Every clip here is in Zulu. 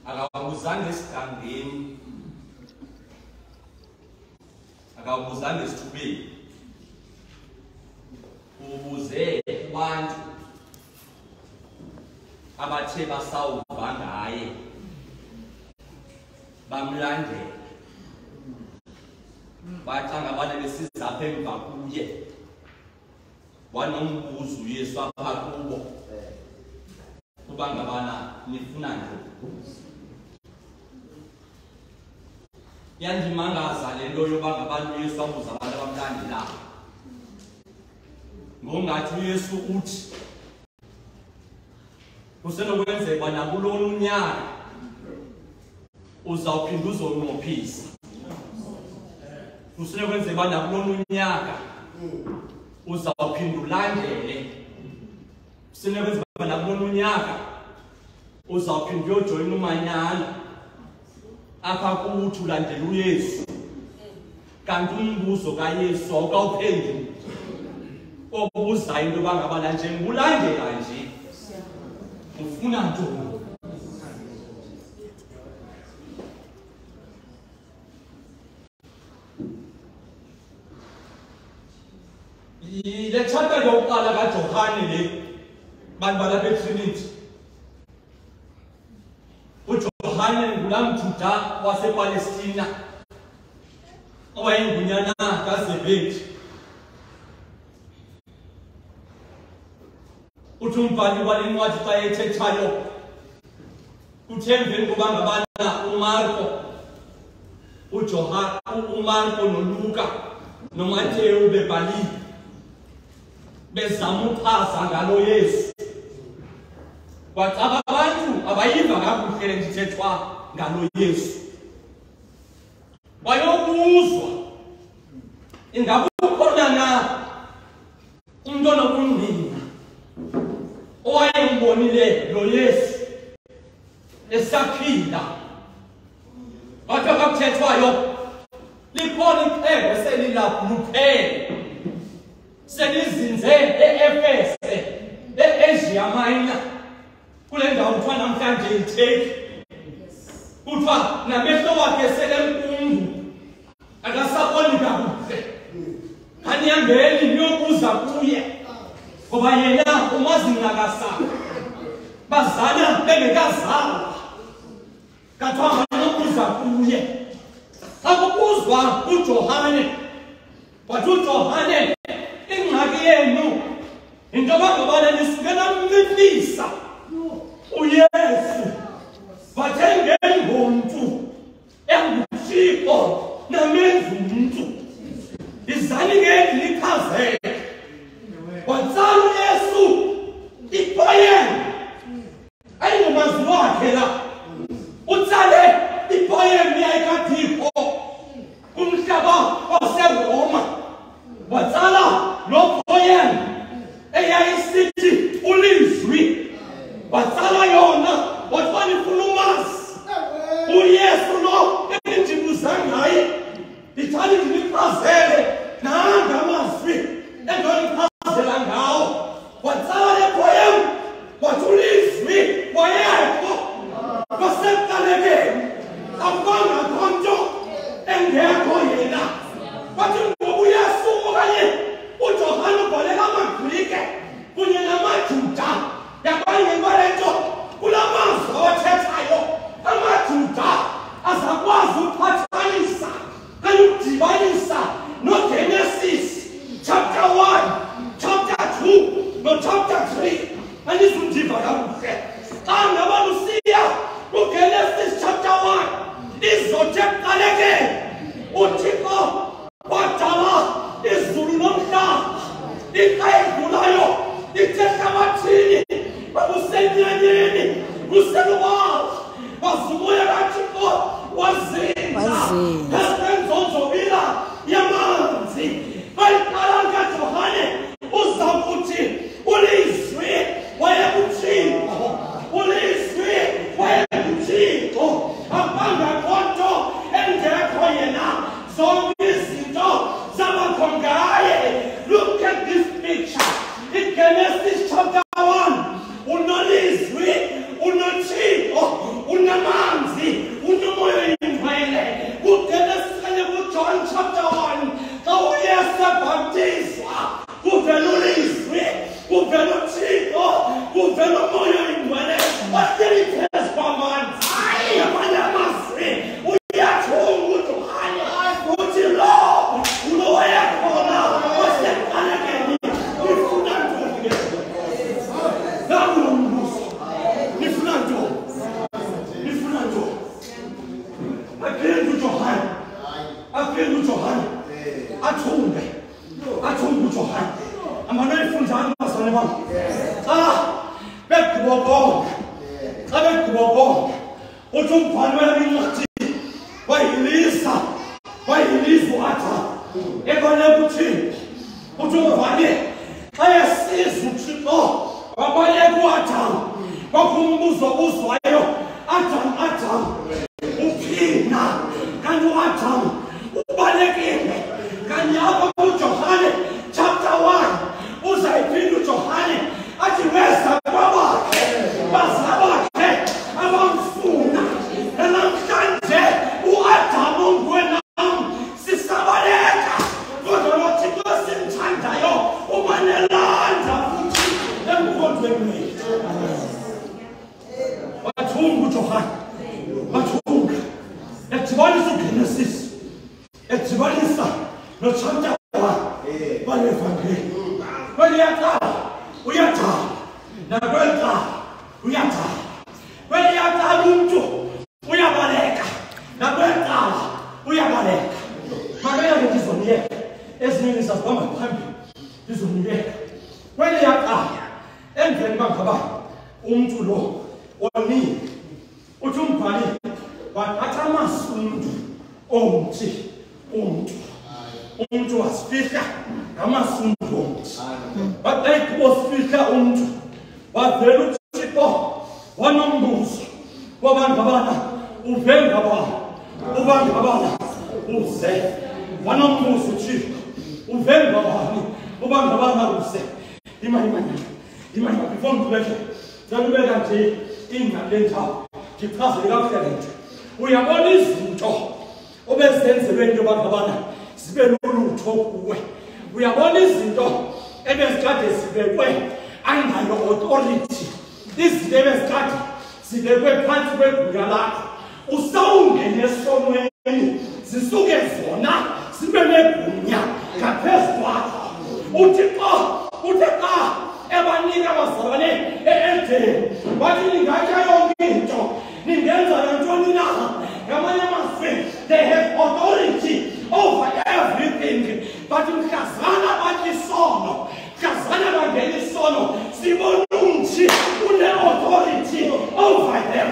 akawubuzanga esigangeni, akawubuzanga esithubeni, ubuze kubantu abathe basawuva ngaye bamlandela, bathanga abantu besiza apha emva kuye, wanombuzo uYesu apha kubo kuba ngabana nifuna ntoni. Yandimangaza le nto yoba ngabantu uYesu abuza abantu abamlandelayo, ngongathi uYesu uthi kusenokwenzeka uba nakulona unyaka uzawuphinda uzonqophisa, kusenokwenzeka uba nakulona unyaka uzawuphinda ulandele, kusenokwenzeka uba nakulona unyaka uzawuphinda uyojoyina umanyano apha kuthi ulandela uYesu, kanti umbuzo kaYesu awukawuphenduli. Obuzayo into yoba ngabana njengobulandela nje ufuna ntoni. Le chapter yokuqala kaJohane le bantu balapha eTrinity, uJohane ngulaa mjuda wasePalestina owayengunyana kaZebedi. Uthi umbhali wale ncwadi xa ethethayo kuthe emveni koba ngabana uMarko, uMarko noLuka noMateyu bebhalile bezama uchaza ngalo Yesu, kwaxa abantu abayiva kakuhle le ndithethwa ngalo Yesu, bayobuzwa ingaba ukhona na umntu onobungqina owayembonile lo Yesu esaphila. Kodwa kakuthethwayo likhona ixhego selilapho luphele, selizinze e-Efese, e-Asia Minor, kule ndawo kuthiwa namhlanje yiTurkey. Kuthiwa namehlo wakhe selempungu, akasaboni kakuhle. Kanihambeni niyobuza kuye, ngoba yena umazi ngakasana, bazana bengekazalwa, kathiwa nganobuza kuye. Akubuzwa uJohane, wathi uJohane, ingxaki yenu into yoba ngabana nisuke namnifisa uYesu, bathe ngengomntu enguThixo namenza umntu, izani ke lichazeke. Watsala uYesu ipoyem ayingomazwi wakhe la, utsale ipoyem yayikaThixo kumhlaba waseRoma. Watsala lo poyem eyayisithi ulizwi, watsala yona wathi nifuna umazi uYesu lo endibuza ngaye, ndithanda ndinichazele nanga amazwi endonichazela ngawo. Watsala le poyem wathi ulizwi wayekho kwasekuqalekeni, akubangakho nto engekho yena. Wathi ngoba uYesu okanye uJohane ubhalela amaGrike kunye namaJuda, yabangekho le nto kula mazwi awathethayo, amaJuda azakwazi ukuphathanisa kanye ukudibanisa noGenesis chapter 1, chapter 2 no chapter 3. Anizundiva kakuhle xa ngaba lusiya kuGenesis chapter 1, izothe ekuqalekeni uThixo wadala izulu nomhlaba, ixa edlulayo ithe ehlabathini bakusenyanyeni kuselubazi, wazumoya kaThixo wazinza ezenzonzobila yamanzi. Bayiqala kaJohane uza kuthi ulizwi wayekuThixo, ulizwi wayekuThixo, akubangakho nto engekho yena, zonke izinto zabakho ngaye. Look at this picture in Genesis chapter 1. Unolizwi, unoThixo, unamanzi. uJohane. Afike uJohane. Athunge uJohane. Amane ifunjana basane bami. Bekuboko. Bekuboko. Uthumphani wemincwadi. Wayilisa atha. Ebone ukuthi uJohane ayasiza uThixo. Wabale kuatha. Kwakumbuzo uzwayo. Adam. Uphina. Kanti uAdam ubalekile. Kanyapa uJohane chapter 1. Uzayiphinda uJohane athi wesa kwabakhe. Bazabakhe abamfuna. Namhlanje uAdam ongwena sisabaleka. Kodwa noThixo simthandayo umanelanda futhi emkhondweni wethu. Wathunga uJohane. Wathunga. Ekudibanisa uGenesis. Ekudibanisa nochapter 1. Balevangeli. Kweliyaqala uyathala. Nakwelaqala uyathala. Kweliyaqala umuntu uyabaleka. Nakwelaqala uyabaleka. Makeke ngizoniyeka. Ezinye sasibamba phambili. Ngizoniyeka. Kweliyaqala emveni bangaba umuntu lo wonile. Uthi umbhali wathatha amasundu omthi umuntu wasifihla ngamasundu omthi. Bathi wasifihla umuntu wavela uThixo wanombuzo wabantu abana uvenga baba ubantu abana uze wanombuzo uThixo uvenga baba ubantu abana uze imani before ngibeke ngibeka nje ingqalenta ngichaze kahle lento. Uyabona izinto obezenzelwe into bangabana zibe lulutho kuwe. Uyabona izinto ebezikade zibekwe angayo authority. Izinto ebezikade zibekwe phansi kwegunya lakho. Usawungene esonweni zisuke zona zibe negunya ngaphezu kwakho. Uthixo ebanika abazalwane e-Edeni bathi ningakha yonke into ningenza nantoni na. Ngamanye amazwi they have authority over everything. But mhlazana bathi isono, mhlazana bangena isono, sibona umthi une-authority over them.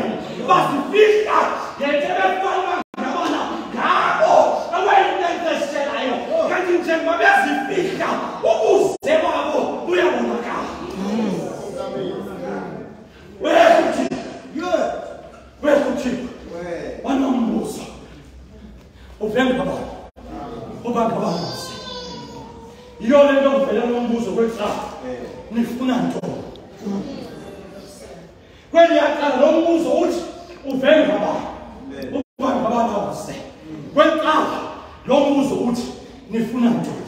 Basifihla ngento ebefana ngabana ngabo abayinkcenkceshelayo. Kanti njengoba bezifihla ubuze babo buyabonakala. Wekuthi wanombuzo uvenga baba ubanga bamuzi. Yiyo lento kuvela nombuzo kwexaba nifuna ntoni. Kweliyaqala nombuzo uthi uvenga baba ubanga bamuzi. Kwexaba nombuzo uthi nifuna ntoni.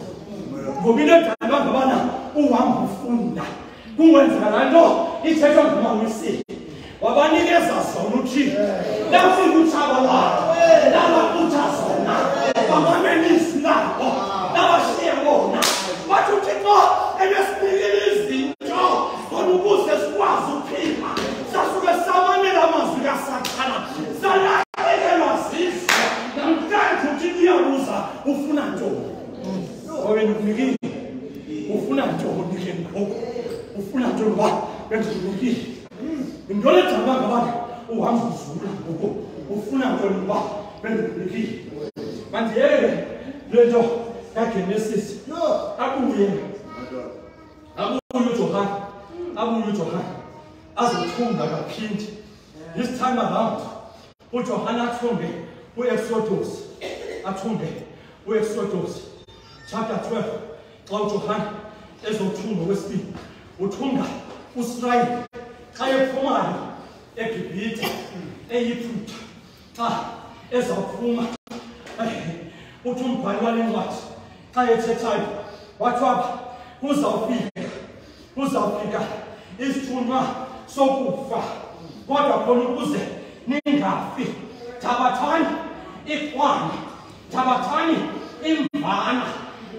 Ngoba into edala ngabana uhamba ufunda kungenzeka lanto ithethwa nguMawisi. Wabanikeza zona uThixo. Lafika uThabalala. Labaqutha zona. Bamamenisi labo. Labashiye bona. Bathi uThixo ebesinikile izinto khona ukuze sikwazi ukuphila. Sasuke samamela amazwi kaSathana. Salahlekelwa zizwe. Namhlanje uThixo uyabuza ufuna ntoni. Wena ukunikile. Ufuna ntoni ke ngoku? Ufuna ntoni ba? Benginikile. Ngiyole jamba ngabana uhamba uzula ngoku ufuna ntoni ba benginikile. Manje lento kaGenesis abuye uJohane azothunga kaphindi. This time around uJohane athunge uExodus chapter 12. Xa uJohane ezothunga okwesibili uthunga uSirayeli xa ephumayo eGibhithe eYiphutha xa ezawuphuma. Uthi umbhali wale ncwadi xa ethethayo wathiwa kuzawufika isithunywa sokufa kodwa khona ukuze ningafi thabathani ikhwana, thabathani imvana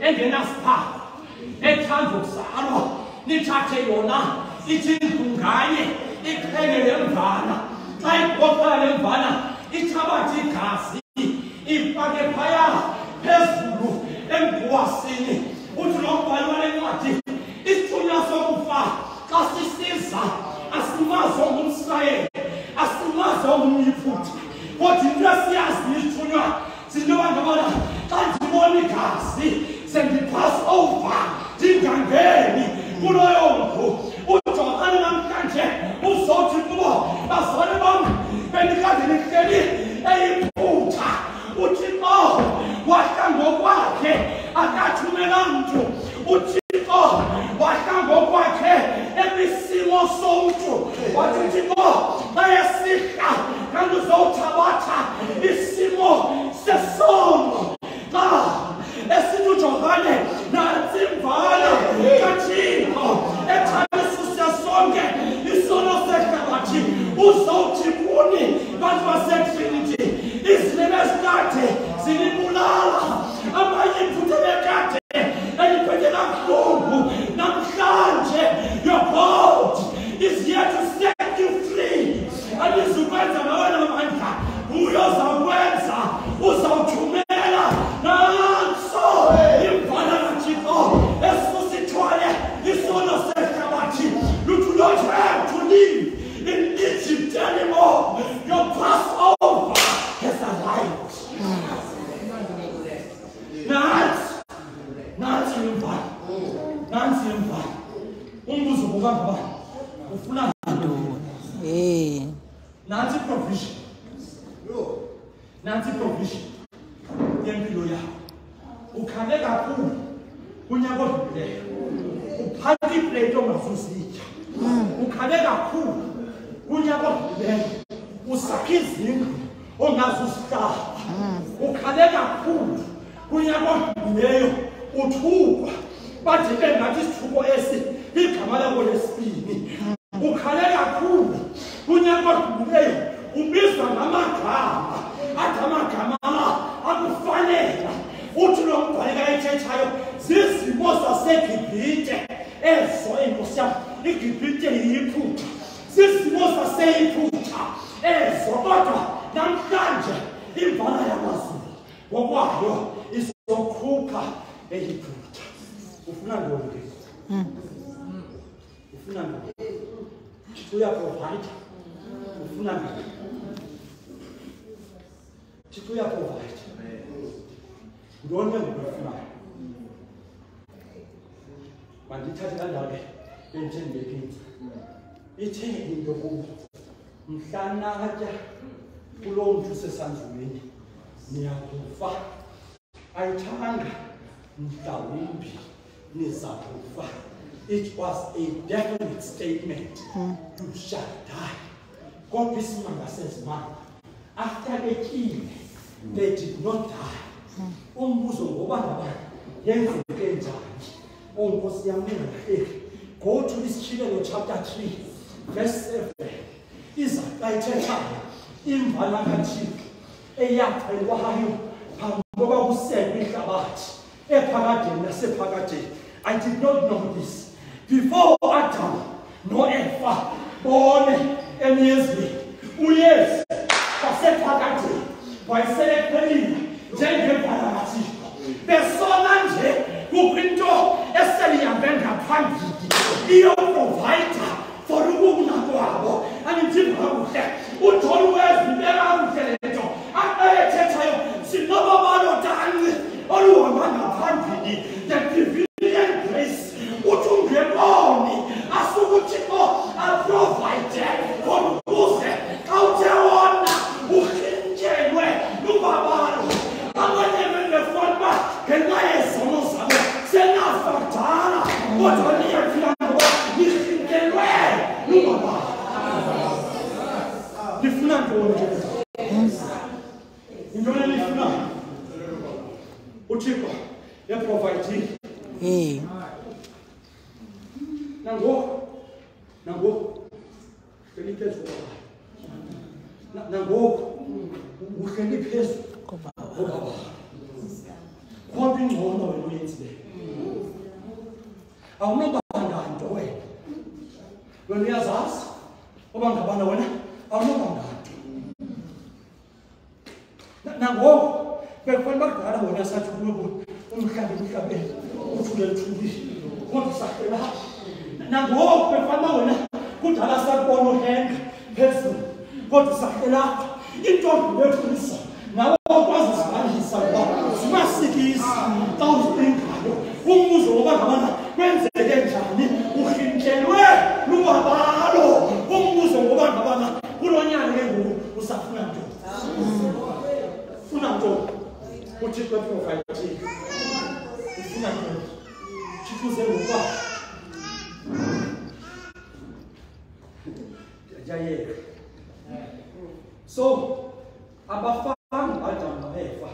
engenasiphako ethanda ukuzalwa nithathe yona ithi nganye iqhele le mvana. Xa iqoqela le mvana ithabathe igazi nansi provision. Nansi provision. Yempilo yakho. Ukhale kakhulu kunyaka odlulileyo. Uphatha iplate ongasuzitya. Ukhale kakhulu kunyaka odlulileyo. Usakha izindlu ongazuzitya. Ukhale kakhulu kunyaka odlulileyo. Uthukwa bathi ke ngathi isithuko esi igama lakho lesibini. Ukhale kakhulu kunyaka odlulileyo. Ubizwa ngamagama athi amagama akufanele. Uthi lo mbhali kayithethayo zizimo zaseGibhite ezo enkosi yami. iGibhite yiphutha. Zizimo zaseyiphutha ezo kodwa namhlanje imvana yamazulu ngokwayo izokhupha eliphutha. Ufuna ntoni ke? Ufuna ntoni? Uyaprovide. Ufuna ntoni? Thixo uyaprovide. Ntoni engukufunayo? Mandithathe kanjalo ke entshembekeni. Ithe into kubo mhlana katya kulo mntu sesandlweni niyakufa. Ayithanga mhlawumbi niza kufa. It was a definite statement. You shall die. God isimanga sezimanga. After the king, they did not die. Umbuzo ngoba ngaba yenzeke njani? Onkosi yami ngakhe. Go to this Chilelo chapter 3, verse 7. Izaqayithetha imvana kaThixo eyaqhelwayo phambi kokuba kusekwe ihlabathi ephakade nasephakade. I did not know this. Before Adam no Eva bone emyezweni uYesu wasephakade wayeselephelile njengemvana kaThixo. Besona nje kuphinto eselihambe ngaphambili iyoprovide for ukuna kwabo. Angithi kakuhle uJohn wezibeka kuhle lento ayethethayo sinobabalo dani oluhamba ngaphambili. The divine grace uthi ungeboni asukuthixo aprovide for ukuze xa uthe wona uhintshelwe lubabalo. Abanye befona ngenxa yezono zabo senafa kudala kodwa niyaphila ngoba nihintshelwe lubabalo. Nifuna ntoni ke? Intoni enifuna? Uthixo eprovide. Nangoku uhleli phezu kwababa. Nangoku uhleli phezu kwababa. Kodwa ingcono wena uyenzileyo. Awunobanga nto wena. Wena uyazazi oba ngabana wena awunobanga nto. Nangoku bekufanele bakudala wena sathi umhlaba emhlabeni uthule lithulile. Kodwa sahlela. Nangoku bekufanele wena kudala sakubona uhenga phezulu. Kodwa sahlela. Intombi lethu nawe okwazi zibandisa ngoba zimasikisi xa uzibingayo. Umbuzo ngoba ngabana kwenzeke njani uhintshelwe lubabalo. Umbuzo ngoba ngabana kulonyana ke ngoku usafuna nto. Ufuna nto. Uthixo eprovide. Ufuna nto. Thixo ngoba jayeka. So abafana Adam noEva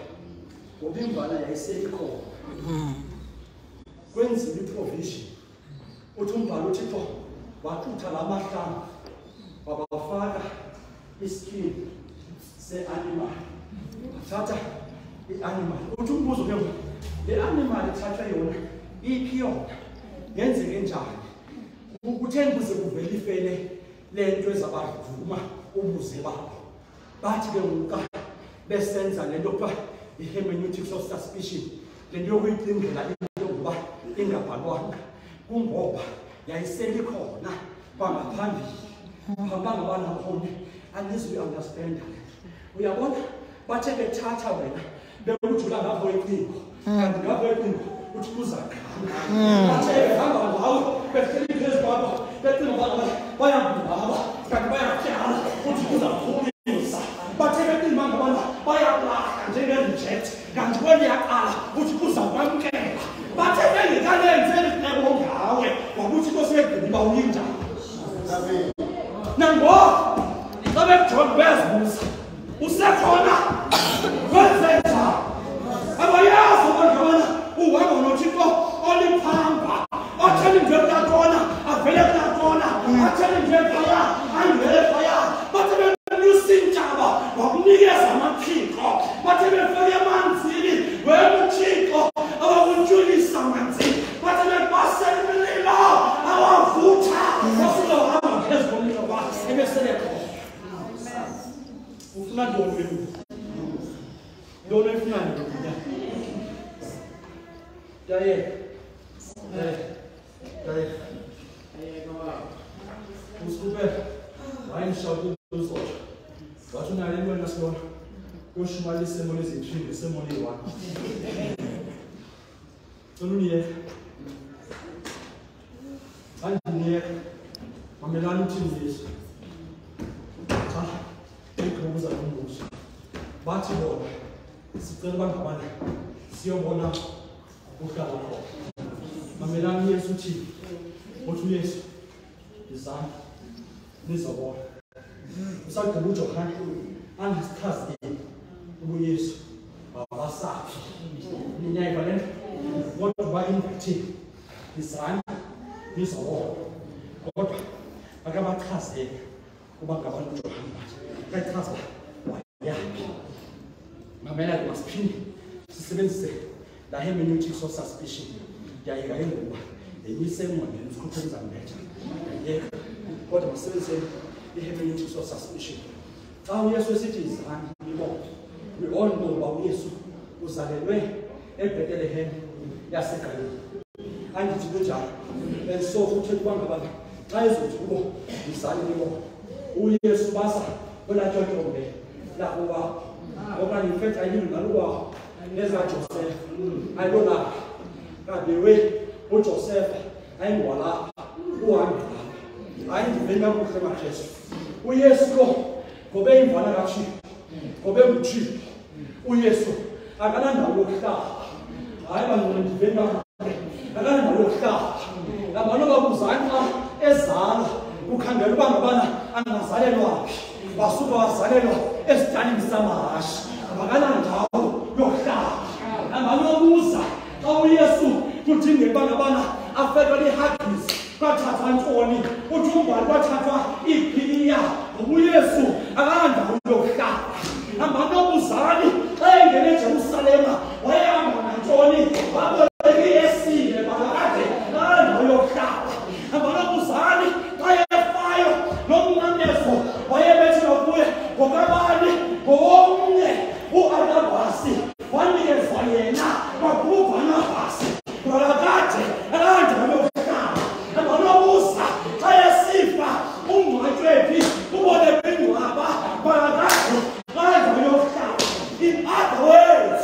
ngoba imvana yayisekhona. Kwenziwe iprovision. Uthi umbhalo uthixo waxutha lamahlanga wabafaka iskin se-animal. Wathatha i-animal. Uthi umbuzo ke le animal ithathwa yona iphi yona yenzeke njani? Kutheni kuze kuvele ifele le nto ezabavuma ubuze babo. Bathi ke ngoku besenza le nto kuthiwa i-hermeneutics of suspicion. Le nto yokuyicingela into ngoba ingabhalwanga kungoba yayiselikhona kwangaphambili. Phambanga ngabana khona anizwe understand. Uyabona bathe bethatha wena bekujula ngapho icingo. Kanti ngapho icingo uthi kuzagama. Bathe behamba ngawo behleli phezu kwabo becinga ngoba bayahamba kanti bayatyala uthi kuzaphuma uyabuza usekhona kwenzenja abayazi abangabana uhamba noThixo oliphamba athele nje kuyakona avele kuyakona athele nje phaya angele phaya bathe belusintaba wakunikeza amaphiko bathe befake amanzini wena uThixo abakuntshulisa amanzini bathe bebasela imililo awavutha basuka wahamba phezu komlilo wakhe ebeselekho ufuna ntoni wena ntoni efunani wena Daye usube wayishauta uzotsha wathi unale wena sibona yoshumalisa emoni eziphinde semoni eyi-1 soluniyeka andiniyeka mamelani uthini Yesu cha ikhobuza nombuso bathi bona sicela bangabana siyobona uhlala khona mamelani Yesu uthini uthi uYesu izami nizobona usagqiba uJohane angisichazile ubuyesu abasaphi ninyayiva le kodwa bayingathini izami nizobona kodwa akabachazele kuba ngabantu uJohane bathi kachaza wayaphi mamela masiphinde sisebenzise la hermeneutic of suspicion yayika enguba emise emngcwabeni usikhupheni zamletha yayeka kodwa masebenzise i-hermeneutic of suspicion xa uYesu esithi izani libona we all know uba uYesu uzalelwe eBethlehem yaseGalile andithi kunjalo and so futhi kuba ngabana xa ezothi kubo izani libona uYesu basa kwelatyotyobe lakuba okanye in fact ayini ngaluwa nezikaJoseph ayilona kabewe uJoseph ayingwala uhambe lapha ayindiveni kakuhle maJesu uYesu lo ngobe imvana kaThixo ngobe uThixo uYesu akanandawo yokuhlala hayi bangona ndiveni kakuhle akanandawo yokuhlala abantu babuzana xa ezala ukhangela uba ngabana angazalelwa basuka wazalelwa esidalini samahashi akanandawo yokuhlala anganobuza xa uYesu kudingeka uba ngabana afekelwe lihagisi kwathathwa ntoni uthi umbhali kwathathwa iphiliya ngoba uYesu akanandawo yokuhlala anganobuzali xa engene eJerusalema wayehamba nantoni waboleke esile bakade akanandawo yokuhlala anganobuzali xa efayo nomnqanezo wayebethi nokuye ngokabani ngomnye uAnabasi wanikezwa yena kwakubha Anabasi kwakade akanandawo yokuhlala anganobuza xa esifa ungcwatshwe ubone kwingcwaba kwakade akanandawo yokuhlala in other words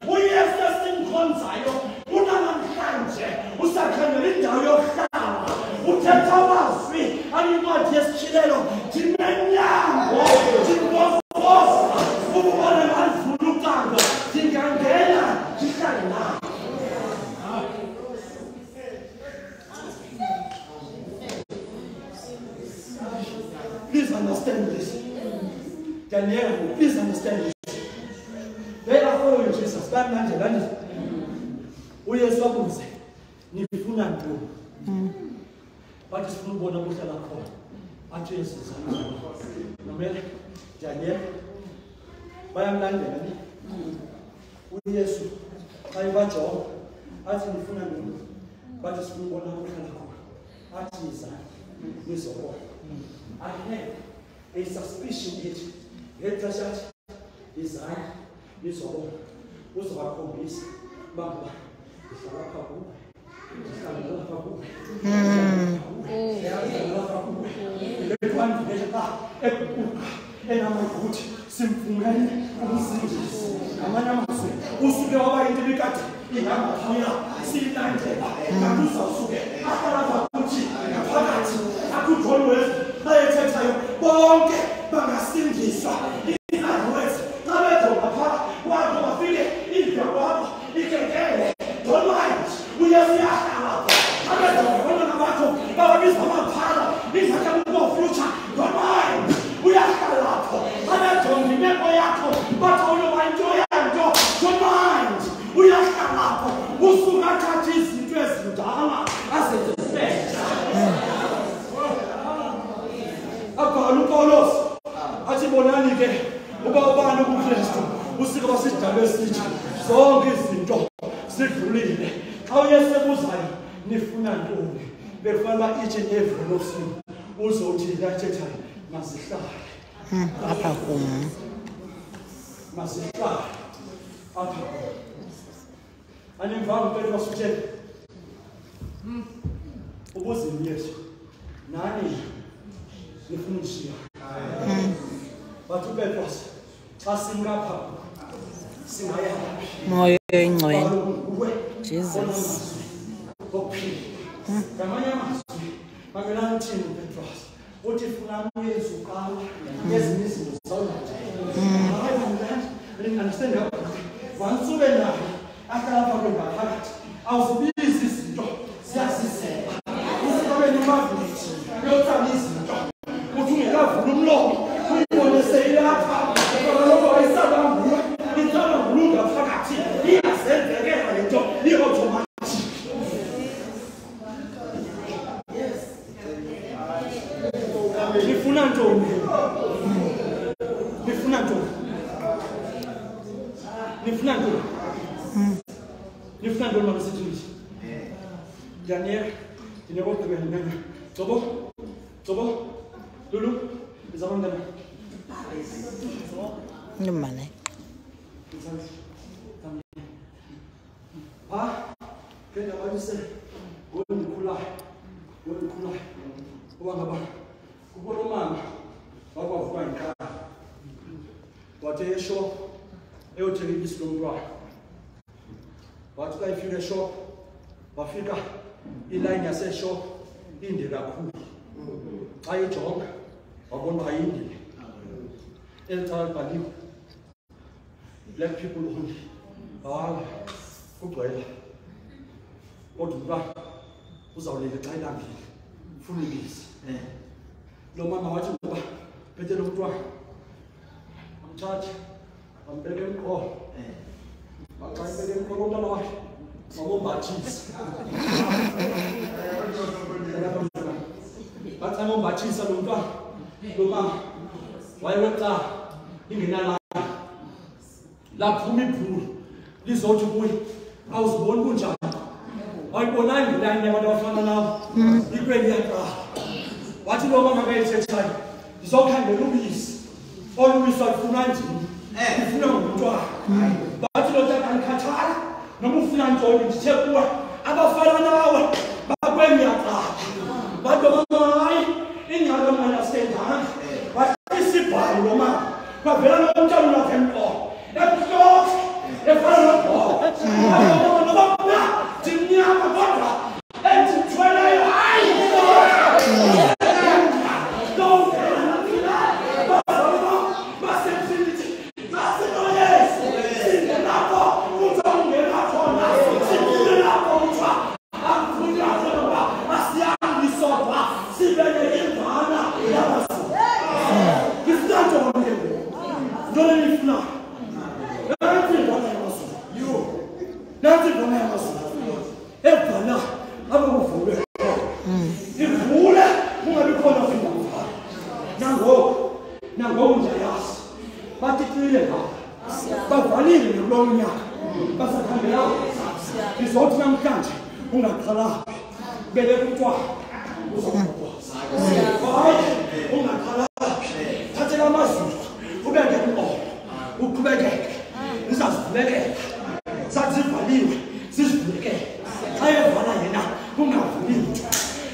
uYesu esimkhonzayo unamhlanje usakhangela indawo yokuhlala uthetha amazwi ayincwadi yesishilelo ndimenyango ndimbofoza ukubona ngalivula ucango ndingangena ndihlale nayo. Please understand this. Daniel, please understand this. They are following Jesus. Bamanje uYesu wabuze nifuna ntoni? Bathi sifuna ubona kuhlala khona. Athi Yesu zami. Nomele Daniel bayamlandela ni. uYesu xa ebajonga athi nifuna ntoni? Bathi sifuna ubona kuhlala khona. Athi izani nizobona. I have a suspicion that ngexesha izani nizobona uzobakhombisa bamba ihlala apha kuwe ihlala apha kuwe enamaguthi simfungane umsindisi amanye amazwi usuke waba into ebikade ihamba phaya siyilandela kanti uzawusuke ahlala kuthi ngaphakathi akudolwezi ayethethayo bonke bangasindiswa inarwezi xa bejonga phaa kwakho bafike indlu yakwakho ikekele don't mind uYesu uyahlala xa bejonga abantwana bakho bawabiza amaphala izakha kubo future don't mind uyahlala pho xa bejonga imeko yakho bathi uyoba into yento mind uyahlala lapho usuka athatha izinto ezindala azenze abhala uPaulos athi bonani ke uba ubani kuKristu usika basidala esithi zonke izinto sidlulile xa uyesekuzayo nifuna ntoni befana each and every one of you uzothi lathetha masihlale apha kum masihlale apha animvanga phela basuthe ubuzini Yesu nani nifuna ushiya bathu Petros xa singapha singaya moya engcwele Jesus ngamanye amazwi mamelana thina Petros uthi funa uYesu qala ezinye izinto understand wansube naye ahlapha kwengaphakathi awuzibizi izinto siyazisela usikabe nomaviti yothanda izinto uthi ungekavula umlomo uyibone seyilapha lokho ayisabambula isabambulunga phakathi iyazenzekela lento i-automatic nifuna ntoni nifuna ntoni nifuna ntoni nifuna ntoni mabesithini Daniel ndinekogqibela nana Zobo Lulu izabangana Ngimane Kenda wayise wondikhula owangaba kubona mama wakwavuka ikhaya wathi esho eyothenga ibisi lomntwana wathi xa ifika eshop wafika ilayini yaseshop inde kakhulu xa ijonga wabona uba yindile elithala libhaliwe black people only kugcwele kodwa umntwana uzawulela xa ilambile ufuna ibisi lo mama wathi ngoba phethe lo mntwana amthathe ambeke emqolo xa ibeke emqolo umntwana wakhe wabombathisa bathi abombathisa lo mntwana lo mama wayewexa ingenalanga laphuma ibhulu lizothi kuye awuziboni kunjani ayibonanga ilayini yabantu abafana nabo ikweni yaqala wathi lo mama kayithethayo ndizokhangela ubisi olubisi alufuna njini ndifuna ngumntwana bathi lo tata ndikhathala noma ufuna ntoni ndithe kuwe abafana nawe bakweni yaqala bathi lo mama hayi ingcalo mna yasendanga wathi isibhalo lo mama kwavela lo mntwana ulapha emqolo ebuhlokhe efana nobhoko ndimnyama kodwa endimthweleyo hayi Izothi namhlanje ungaqala bele kuntwana uzokwazi ungaqala thathe amazulu ubeke kuqolo uqhubekeke isazivulekela sathi sivaliwe sizivulekele xa evala yena kungavuli nto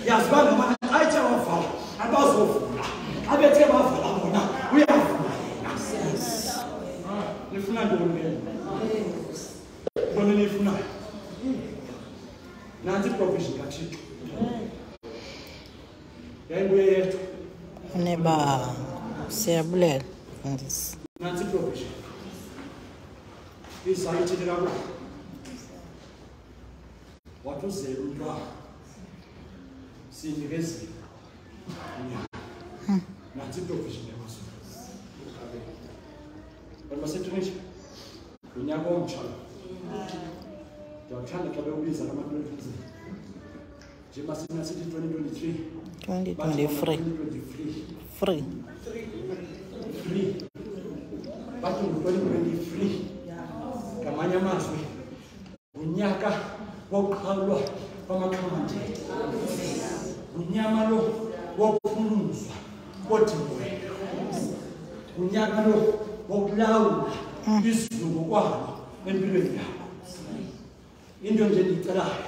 yazi bangabana xa ethe wavala abazovula abethe bavala bona uyavula yena nifuna ntoni ntoni niyifunayo nanti provision kaThixo yayinguye yedwa neba siyabulela mfundisi nanti provision isayithi labo wathi uzele umntwana sinikezile nanti provision yakho basetunisha unyaka omtsha ndiyakuthanda xa bewubiza lamaNtoni njengoba sina sithi 2023 free bathi ngo-2023 ngamanye amazwi unyaka wokuqalwa kwamakhamandela unyaka lo wokuphumuzwa kodingwelo unyaka lo wokulawula izulu ngokwalo empilweni yakho. Into nje endiyicelayo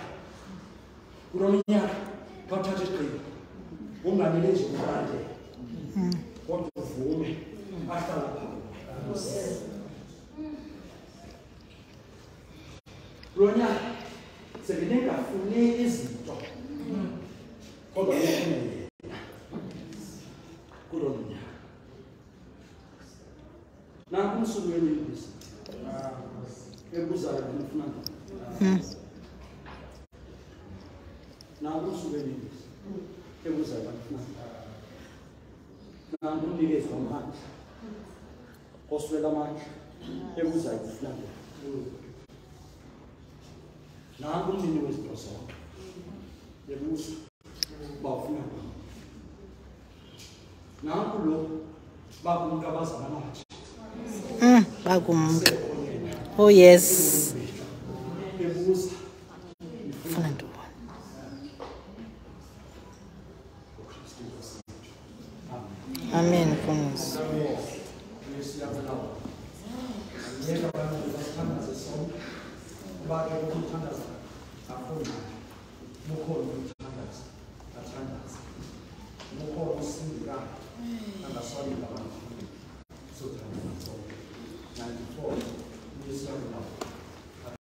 kulo nyaka kawuthatha isigqibo ungamele nje ulandele kodwa uvume ahlala phakathi. Kulo nyaka sekende ngafuni izinto kodwa ngifune yena kulo nyaka. Nanku umsuku wenyenyisi ebuzayo ngifuna nanku umsuku wenyenyisi ebuzayo ngifuna nanku umnikezi wamandla oswela amandla ebuzayo ngifuna nanku umnini wezinto zonke ebuza bafuna nanku lo bakumntu abazana manje bakumntu. Oh yes. Funa ntoni? Amen. Mfundisi. So, 94 years young now.